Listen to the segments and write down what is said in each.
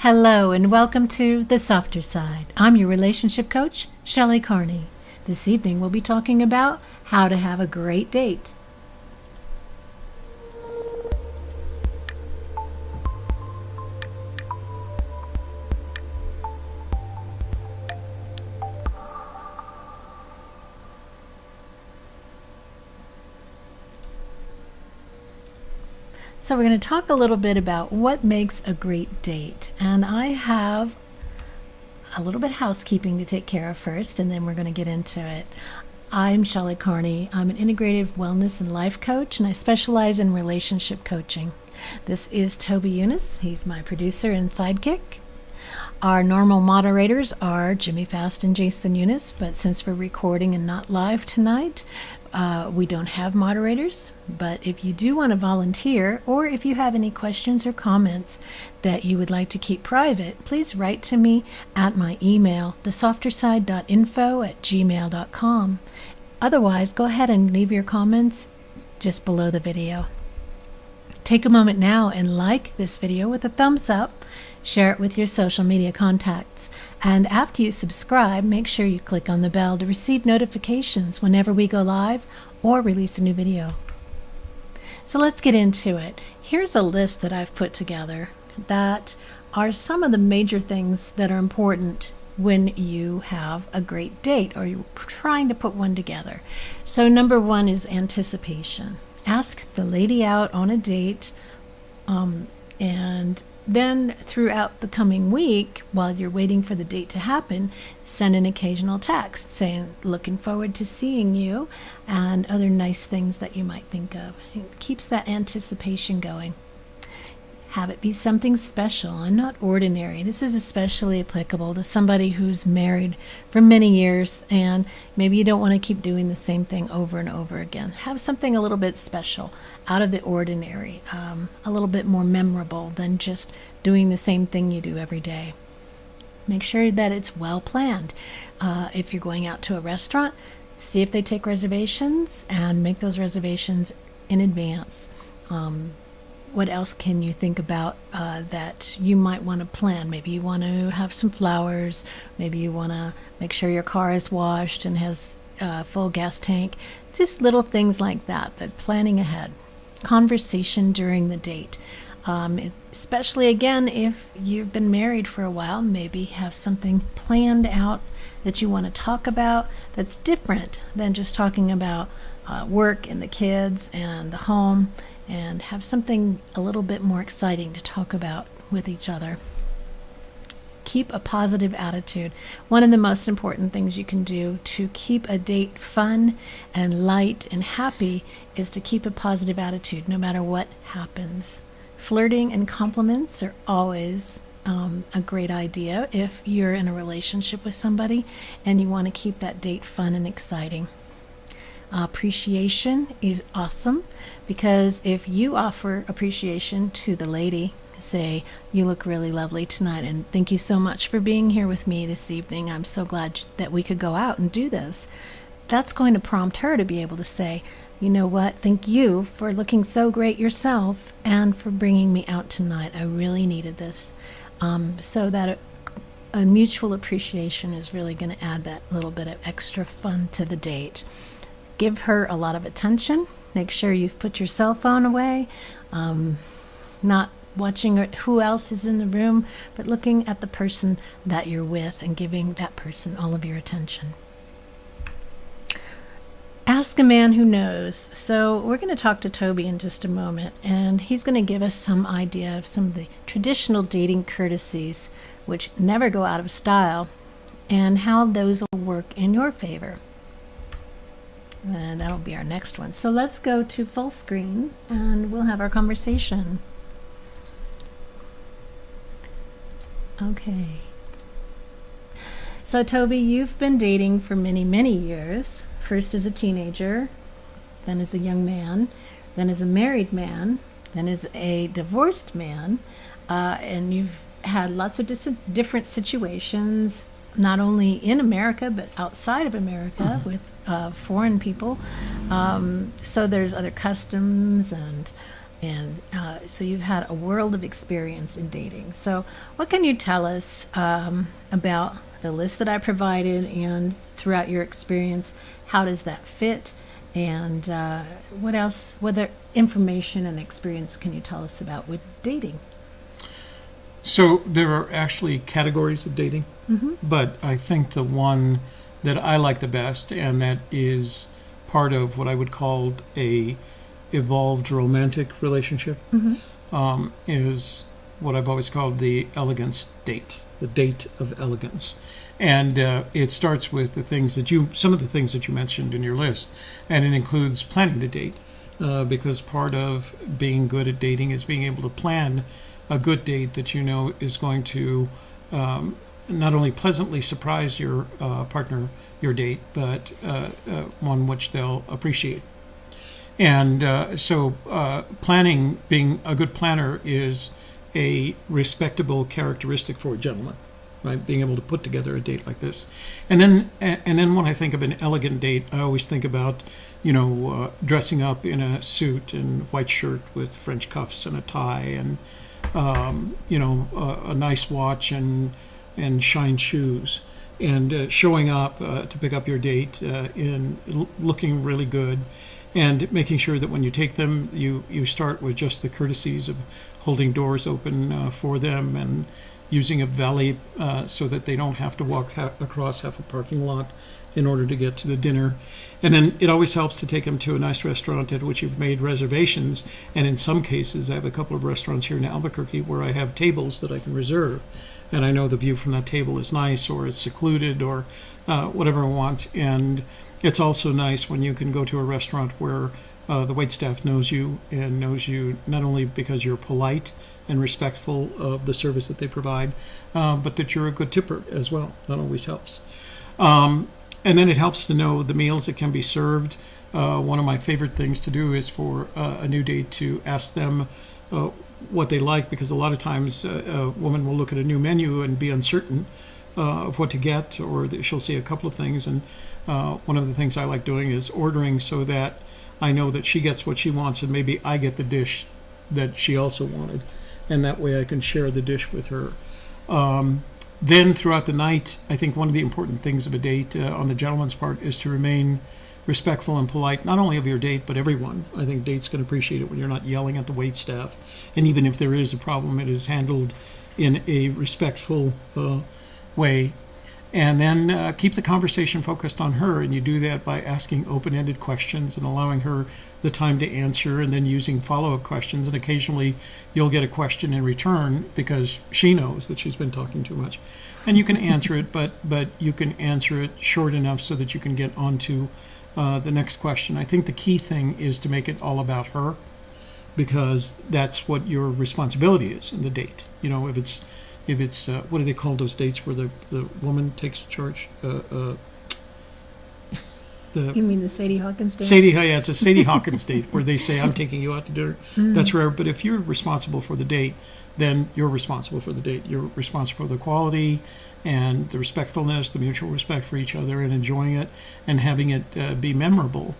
Hello and welcome to The Softer Side. I'm your relationship coach, Shelley Carney. This evening we'll be talking about how to have a great date. So we're going to talk a little bit about what makes a great date. And I have a little bit of housekeeping to take care of first, and then we're going to get into it. I'm Shelley Carney. I'm an integrative wellness and life coach, and I specialize in relationship coaching. This is Toby Eunice. He's my producer and sidekick. Our normal moderators are Jimmy Fast and Jason Eunice, but since we're recording and not live tonight, we don't have moderators. But if you do want to volunteer, or if you have any questions or comments that you would like to keep private, please write to me at my email, thesofterside.info@gmail.com. Otherwise, go ahead and leave your comments just below the video. Take a moment now and like this video with a thumbs up. Share it with your social media contacts. And after you subscribe, make sure you click on the bell to receive notifications whenever we go live or release a new video. So let's get into it. Here's a list that I've put together that are some of the major things that are important when you have a great date or you're trying to put one together. So number one is anticipation. Ask the lady out on a date, and then throughout the coming week, while you're waiting for the date to happen, send an occasional text saying, looking forward to seeing you, and other nice things that you might think of. It keeps that anticipation going. Have it be something special and not ordinary. This is especially applicable to somebody who's married for many years and maybe you don't want to keep doing the same thing over and over again. Have something a little bit special, out of the ordinary, a little bit more memorable than just doing the same thing you do every day. Make sure that it's well planned. If you're going out to a restaurant, see if they take reservations and make those reservations in advance. What else can you think about that you might want to plan? Maybe you want to have some flowers. Maybe you want to make sure your car is washed and has a full gas tank. Just little things like that planning ahead. Conversation during the date. Especially, again, if you've been married for a while, maybe have something planned out that you want to talk about that's different than just talking about work and the kids and the home, and have something a little bit more exciting to talk about with each other. Keep a positive attitude. One of the most important things you can do to keep a date fun and light and happy is to keep a positive attitude no matter what happens. Flirting and compliments are always a great idea if you're in a relationship with somebody and you want to keep that date fun and exciting. Appreciation is awesome, because if you offer appreciation to the lady, say, you look really lovely tonight and thank you so much for being here with me this evening. I'm so glad that we could go out and do this. That's going to prompt her to be able to say, you know what, thank you for looking so great yourself and for bringing me out tonight. I really needed this. So that a mutual appreciation is really going to add that little bit of extra fun to the date. Give her a lot of attention. Make sure you've put your cell phone away, not watching who else is in the room, but looking at the person that you're with and giving that person all of your attention. Ask a man who knows. So we're going to talk to Toby in just a moment, and he's going to give us some idea of some of the traditional dating courtesies which never go out of style and how those will work in your favor. And that'll be our next one. So let's go to full screen and we'll have our conversation. Okay. So Toby, you've been dating for many, many years. First as a teenager, then as a young man, then as a married man, then as a divorced man. And you've had lots of different situations, not only in America, but outside of America with foreign people. So there's other customs and And so you've had a world of experience in dating. So, what can you tell us about the list that I provided and throughout your experience? How does that fit? And what else, whether information and experience can you tell us about with dating? So there are actually categories of dating, but I think the one that I like the best, and that is part of what I would call a evolved romantic relationship, is what I've always called the elegance date, the date of elegance. And it starts with some of the things that you mentioned in your list, and it includes planning the date, because part of being good at dating is being able to plan a good date that you know is going to not only pleasantly surprise your partner, your date, but one which they'll appreciate. And so planning, being a good planner, is a respectable characteristic for a gentleman, right? Being able to put together a date like this. And then when I think of an elegant date, I always think about, dressing up in a suit and white shirt with French cuffs and a tie, and a nice watch and shine shoes, and showing up to pick up your date looking really good, and making sure that when you take them, you start with just the courtesies of holding doors open for them, and using a valet so that they don't have to walk across half a parking lot in order to get to the dinner. And then it always helps to take them to a nice restaurant at which you've made reservations. And in some cases, I have a couple of restaurants here in Albuquerque where I have tables that I can reserve. And I know the view from that table is nice, or it's secluded, or whatever I want. And it's also nice when you can go to a restaurant where the waitstaff knows you, and knows you not only because you're polite and respectful of the service that they provide, but that you're a good tipper as well. That always helps. And then it helps to know the meals that can be served. One of my favorite things to do is for a new date to ask them what they like, because a lot of times a woman will look at a new menu and be uncertain of what to get, or she'll see a couple of things. And one of the things I like doing is ordering so that I know that she gets what she wants, and maybe I get the dish that she also wanted. And that way I can share the dish with her. Then throughout the night, I think one of the important things of a date on the gentleman's part is to remain respectful and polite, not only of your date, but everyone. I think dates can appreciate it when you're not yelling at the waitstaff. And even if there is a problem, it is handled in a respectful way. And then keep the conversation focused on her. And you do that by asking open-ended questions and allowing her the time to answer, and then using follow-up questions. And occasionally you'll get a question in return because she knows that she's been talking too much. And you can answer it, but you can answer it short enough so that you can get on to the next question. I think the key thing is to make it all about her, because that's what your responsibility is in the date. If it's what do they call those dates where the woman takes charge? You mean the Sadie Hawkins date? It's a Sadie Hawkins date where they say, I'm taking you out to dinner. That's rare. But if you're responsible for the date, then you're responsible for the date. You're responsible for the quality and the respectfulness, the mutual respect for each other, and enjoying it and having it be memorable.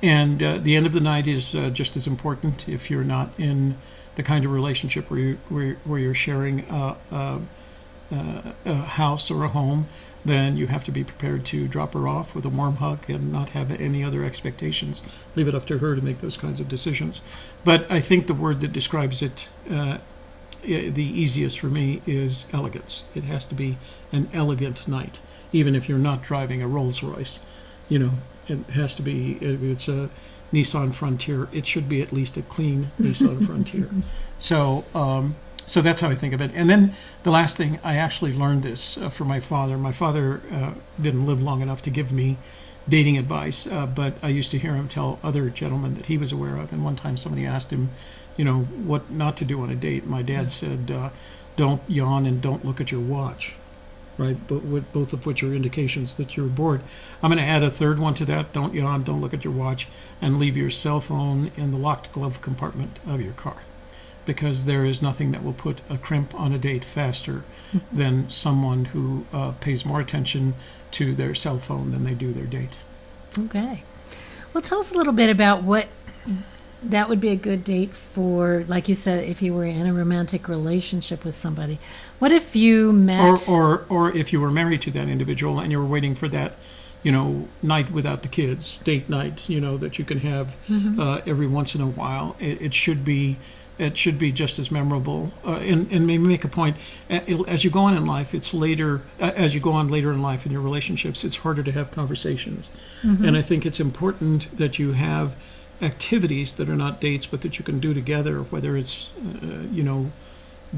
And the end of the night is just as important. If you're not in the kind of relationship where you're sharing a house or a home, then you have to be prepared to drop her off with a warm hug and not have any other expectations. Leave it up to her to make those kinds of decisions. But I think the word that describes it the easiest for me is elegance. It has to be an elegant night, even if you're not driving a Rolls Royce. It has to be, if it's a Nissan Frontier, it should be at least a clean Nissan Frontier. So that's how I think of it. And then the last thing, I actually learned this from my father. My father didn't live long enough to give me dating advice, but I used to hear him tell other gentlemen that he was aware of. And one time somebody asked him, what not to do on a date. My dad said, don't yawn and don't look at your watch. Right, but both of which are indications that you're bored. I'm going to add a third one to that. Don't yawn, don't look at your watch, and leave your cell phone in the locked glove compartment of your car. Because there is nothing that will put a crimp on a date faster than someone who pays more attention to their cell phone than they do their date. Okay. Well, tell us a little bit about what that would be a good date for, like you said, if you were in a romantic relationship with somebody. What if you met? Or if you were married to that individual and you were waiting for that, night without the kids, date night, that you can have every once in a while. It should be just as memorable. And maybe make a point as you go on in life. It's later as you go on later in life in your relationships. It's harder to have conversations, and I think it's important that you have activities that are not dates, but that you can do together. Whether it's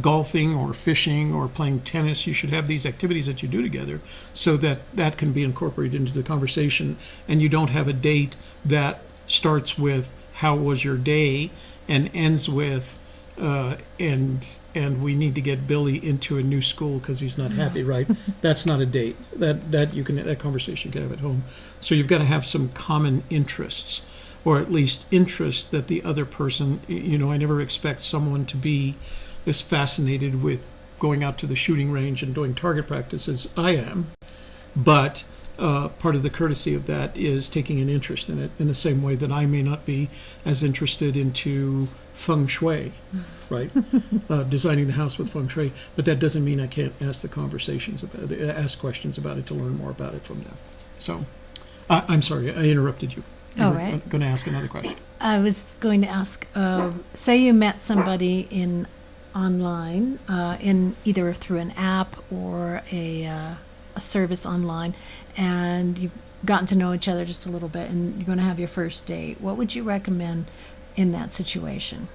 golfing or fishing or playing tennis, you should have these activities that you do together so that can be incorporated into the conversation, and you don't have a date that starts with how was your day and ends with and we need to get Billy into a new school because he's not happy, right? That's not a date. That conversation you can have at home. So you've got to have some common interests, or at least interests that the other person, I never expect someone to be as fascinated with going out to the shooting range and doing target practice as I am, but part of the courtesy of that is taking an interest in it in the same way that I may not be as interested into feng shui, right? Designing the house with feng shui, but that doesn't mean I can't ask ask questions about it to learn more about it from them. So I'm sorry, I interrupted you. All right. Going to ask another question. I was going to ask, say you met somebody online, in either through an app or a service online, and you've gotten to know each other just a little bit, and you're going to have your first date. What would you recommend in that situation?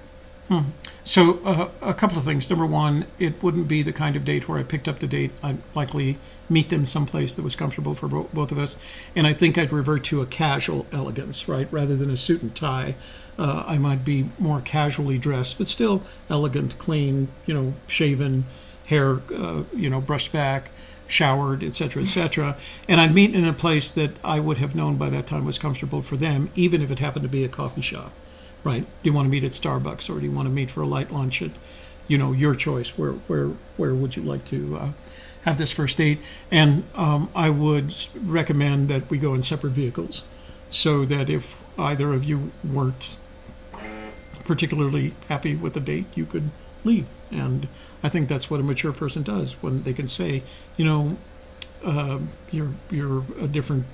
So a couple of things. Number one, it wouldn't be the kind of date where I picked up the date. I'd likely meet them someplace that was comfortable for both of us, and I think I'd revert to a casual elegance, right, rather than a suit and tie. I might be more casually dressed, but still elegant, clean, shaven, hair, brushed back, showered, etc., etc. And I'd meet in a place that I would have known by that time was comfortable for them, even if it happened to be a coffee shop, right? Do you want to meet at Starbucks, or do you want to meet for a light lunch at, your choice? Where would you like to have this first date? And I would recommend that we go in separate vehicles, so that if either of you weren't particularly happy with the date, you could leave. And I think that's what a mature person does when they can say, you're a different,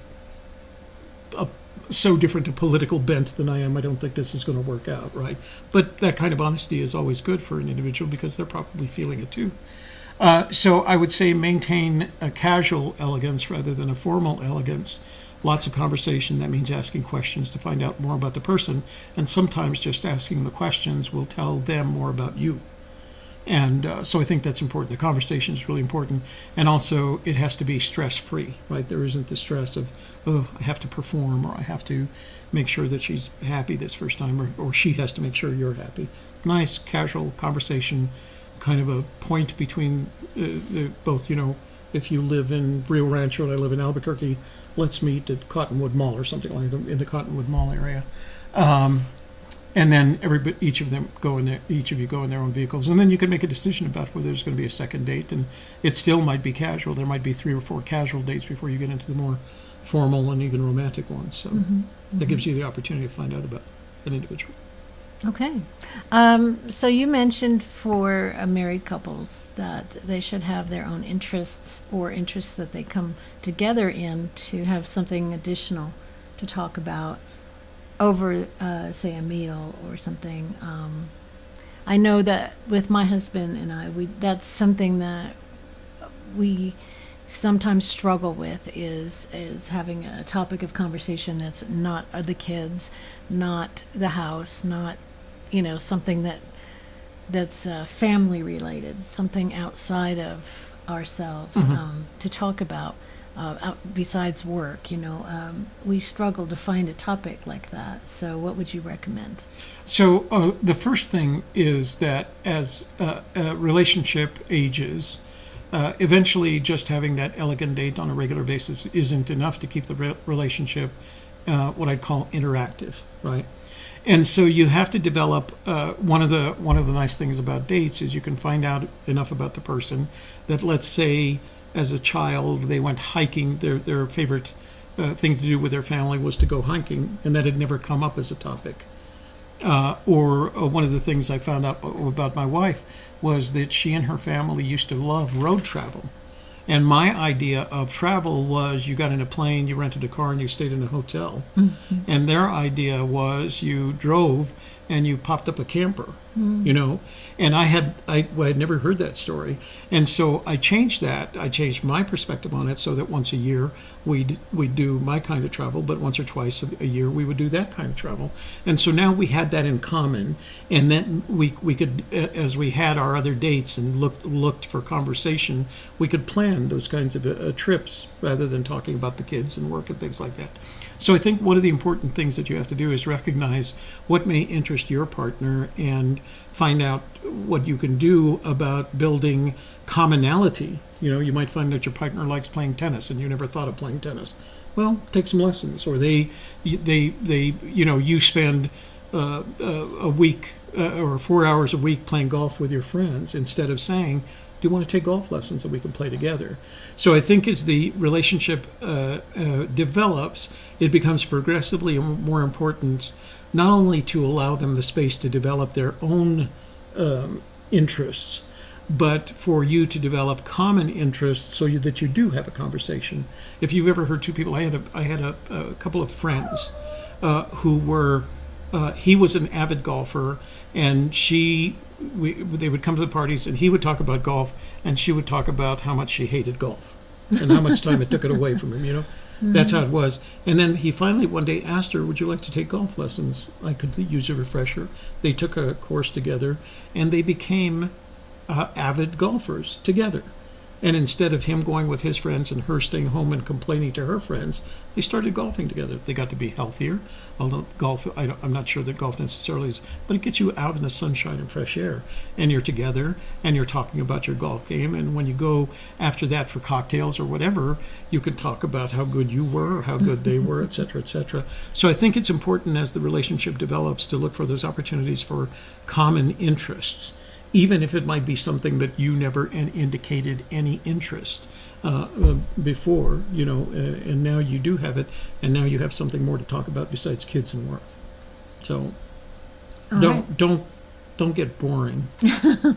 so different a political bent than I am. I don't think this is going to work out, right? But that kind of honesty is always good for an individual because they're probably feeling it too. So I would say maintain a casual elegance rather than a formal elegance. Lots of conversation. That means asking questions to find out more about the person. And sometimes just asking the questions will tell them more about you. And so I think that's important. The conversation is really important. And also it has to be stress-free, right? There isn't the stress of, I have to perform, or I have to make sure that she's happy this first time, or she has to make sure you're happy. Nice, casual conversation, kind of a point between both, if you live in Rio Rancho and I live in Albuquerque, let's meet at Cottonwood Mall or something like that, in the Cottonwood Mall area. And then each of you go in their own vehicles, and then you can make a decision about whether there's going to be a second date. And it still might be casual. There might be 3 or 4 casual dates before you get into the more formal and even romantic ones. So that gives you the opportunity to find out about an individual. Okay. So you mentioned for married couples that they should have their own interests, or interests that they come together in, to have something additional to talk about over, say, a meal or something. I know that with my husband and I, that's something that we sometimes struggle with, is having a topic of conversation that's not the kids, not the house, not something that's family related, something outside of ourselves, to talk about. Besides work, we struggle to find a topic like that. So what would you recommend? So the first thing is that as a relationship ages, eventually just having that elegant date on a regular basis isn't enough to keep the relationship what I'd call interactive, right? And so you have to develop, one of the nice things about dates is you can find out enough about the person that, let's say, as a child, they went hiking. Their favorite thing to do with their family was to go hiking, and that had never come up as a topic. Or one of the things I found out about my wife was that she and her family used to love road travel. And my idea of travel was you got in a plane, you rented a car, and you stayed in a hotel. And their idea was you drove and you popped up a camper, you know. And I had never heard that story. And so I changed that. I changed my perspective on it so that once a year we'd do my kind of travel, but once or twice a year we would do that kind of travel. And so now we had that in common. And then we could, as we had our other dates and looked for conversation, we could plan those kinds of trips rather than talking about the kids and work and things like that. So I think one of the important things that you have to do is recognize what may interest your partner and find out what you can do about building commonality. You know, you might find that your partner likes playing tennis and you never thought of playing tennis. Well, take some lessons. Or they you know, you spend a week or 4 hours a week playing golf with your friends instead of saying, do you want to take golf lessons and we can play together? So I think as the relationship develops, it becomes progressively more important not only to allow them the space to develop their own interests, but for you to develop common interests so that you do have a conversation. If you've ever heard two people, I had a couple of friends who were, he was an avid golfer, and they would come to the parties and he would talk about golf and she would talk about how much she hated golf and how much time it took it away from him, you know. That's how it was. And then he finally one day asked her, would you like to take golf lessons? I could use a refresher. They took a course together and they became avid golfers together. And instead of him going with his friends and her staying home and complaining to her friends, they started golfing together. They got to be healthier. Although golf, I'm not sure that golf necessarily is, but it gets you out in the sunshine and fresh air. And you're together and you're talking about your golf game. And when you go after that for cocktails or whatever, you can talk about how good you were or how good they were, et cetera, et cetera. So I think it's important as the relationship develops to look for those opportunities for common interests, even if it might be something that you never indicated any interest before, you know, and now you do have it, and now you have something more to talk about besides kids and work. So don't get boring.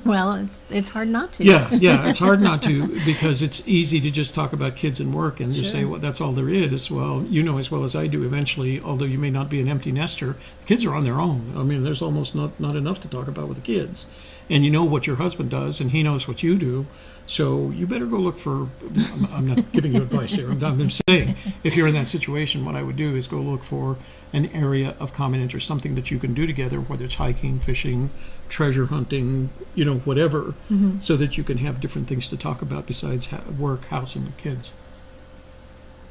Well, it's hard not to. Yeah, it's hard not to, because it's easy to just talk about kids and work and just say, well, that's all there is. Well, you know as well as I do, eventually, although you may not be an empty nester, the kids are on their own. I mean, there's almost not enough to talk about with the kids. And you know what your husband does, and he knows what you do. So you better go look for, I'm not giving you advice here, I'm saying, if you're in that situation, what I would do is go look for an area of common interest, something that you can do together, whether it's hiking, fishing, treasure hunting, you know, whatever, so that you can have different things to talk about besides work, house, and kids.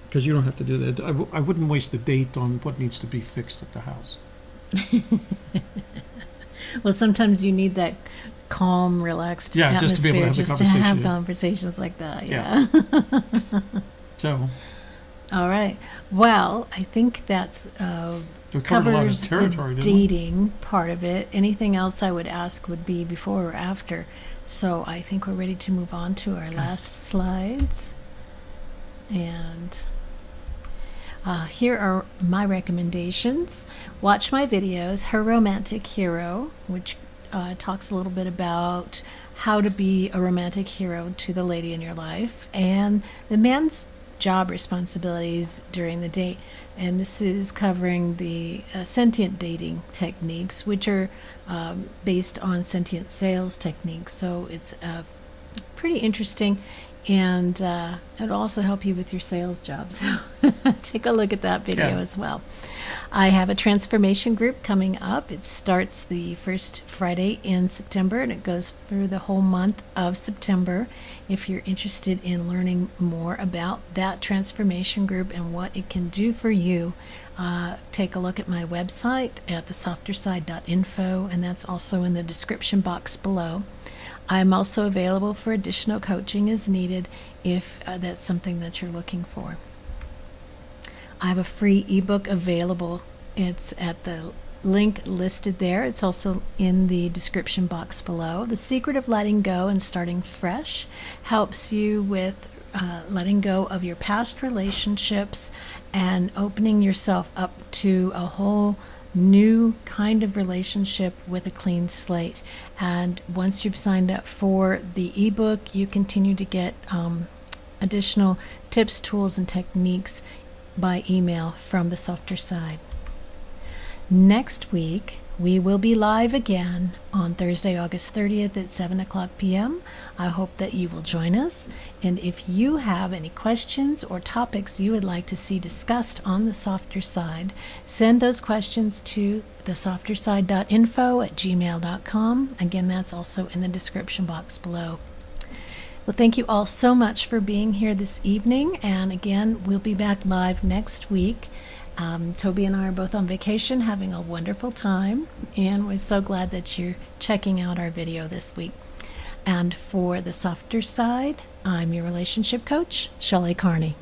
Because you don't have to do that. I wouldn't waste the date on what needs to be fixed at the house. Well, sometimes you need that calm, relaxed atmosphere just to be able to have the conversation. To have conversations like that. Yeah. So. All right. Well, I think that's covers the dating part of it. Anything else I would ask would be before or after. So I think we're ready to move on to our last slides. And here are my recommendations. Watch my videos, Her Romantic Hero, which talks a little bit about how to be a romantic hero to the lady in your life, and the man's job responsibilities during the date. And this is covering the sentient dating techniques, which are based on sentient sales techniques. So it's pretty interesting. And it'll also help you with your sales job. So take a look at that video as well. I have a transformation group coming up. It starts the first Friday in September, and it goes through the whole month of September. If you're interested in learning more about that transformation group and what it can do for you, take a look at my website at thesofterside.info, and that's also in the description box below. I'm also available for additional coaching as needed if that's something that you're looking for. I have a free ebook available. It's at the link listed there. It's also in the description box below. The Secret of Letting Go and Starting Fresh helps you with letting go of your past relationships and opening yourself up to a whole new kind of relationship with a clean slate. And once you've signed up for the ebook, you continue to get additional tips, tools, and techniques by email from the Softer Side. Next week, we will be live again on Thursday, August 30th at 7 o'clock p.m. I hope that you will join us. And if you have any questions or topics you would like to see discussed on the Softer Side, send those questions to thesofterside.info@gmail.com. Again, that's also in the description box below. Well, thank you all so much for being here this evening. And again, we'll be back live next week. Toby and I are both on vacation, having a wonderful time, and we're so glad that you're checking out our video this week. And for the Softer Side, I'm your relationship coach, Shelley Carney.